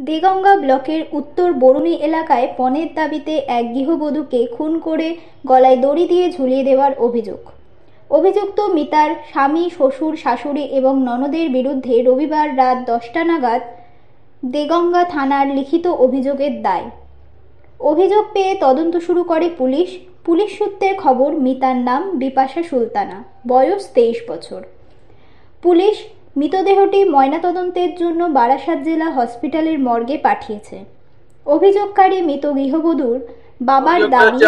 দেগঙ্গা ব্লকের উত্তর বরুণী এলাকায় পণের দাবিতে এক গৃহবধূকে খুন করে গলায় দড়ি দিয়ে ঝুলিয়ে দেওয়ার অভিযোগ। অভিযুক্ত মিতার স্বামী, শ্বশুর, শাশুড়ি এবং ননদের বিরুদ্ধে রবিবার রাত 10টা নাগাদ দেগঙ্গা থানার লিখিত অভিযোগের দায়। অভিযোগ পেয়ে তদন্ত শুরু করে পুলিশ। পুলিশ সূত্রে খবর, মিতার নাম বিপাশা সুলতানা, বয়স 23 বছর। পুলিশ মৃতদেহটি ময়নাতদন্তের জন্য বারাসাত জেলা হসপিটালের মর্গে পাঠিয়েছে। অভিযোগকারী মৃত গৃহবধূর বাবার দাবি,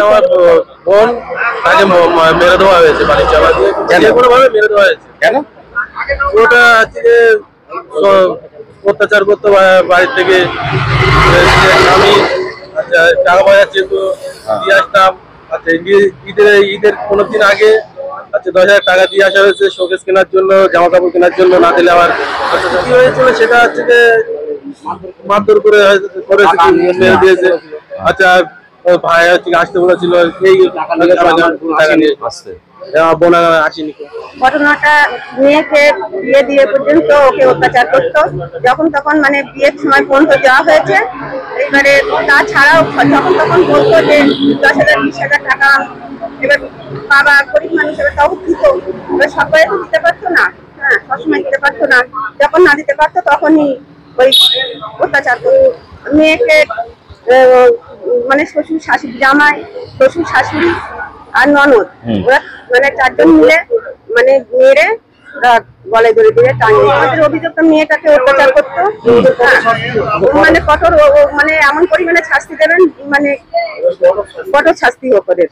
অত্যাচার করতো বাড়ির থেকে আমি টাকা পয়সা চেয়ে দিয়ে আসতাম। আচ্ছা, ঈদের 15 দিন আগে 10,000 টাকা দিয়ে আসা হয়েছে শোকেস কেনার জন্য, জামা কাপড় কেনার জন্য। না দিলে আমার কি হয়েছিল সেটা হচ্ছে যে মারধর করে দিয়েছে। আচ্ছা, ভাই হচ্ছে আসতে বলেছিল, এই টাকা নিয়ে আসতে বোন আসেনি। ঘটনাটা মেয়েকে বিয়ে দিয়ে পর্যন্ত ওকে অত্যাচার করতো, যখন তখন মানে বিয়ের সময় পর্যন্ত দেওয়া হয়েছে। এবারে তাছাড়াও যখন তখন বলতো যে 10,000 20,000 টাকা। এবার বাবা গরিব মানুষ, এবার তাও দিত, এবার সবাই তো দিতে পারতো না। হ্যাঁ, সবসময় দিতে পারতো না। যখন না দিতে পারতো তখনই ওই অত্যাচার করতো মেয়েকে। মানে শ্বশুর, শাশুড়ি, জামাই, শ্বশুর, শাশুড়ি আর ননদ, ওরা মানে 4 জন মিলে মানে মেরে গলায় দড়ি দিয়ে টাঙিয়ে। আমাদের অভিযোগ তো মেয়েটাকে অত্যাচার করতো। মানে কঠোর, মানে এমন পরিমাণে শাস্তি দেবেন, মানে কঠোর শাস্তি হোক ওদের।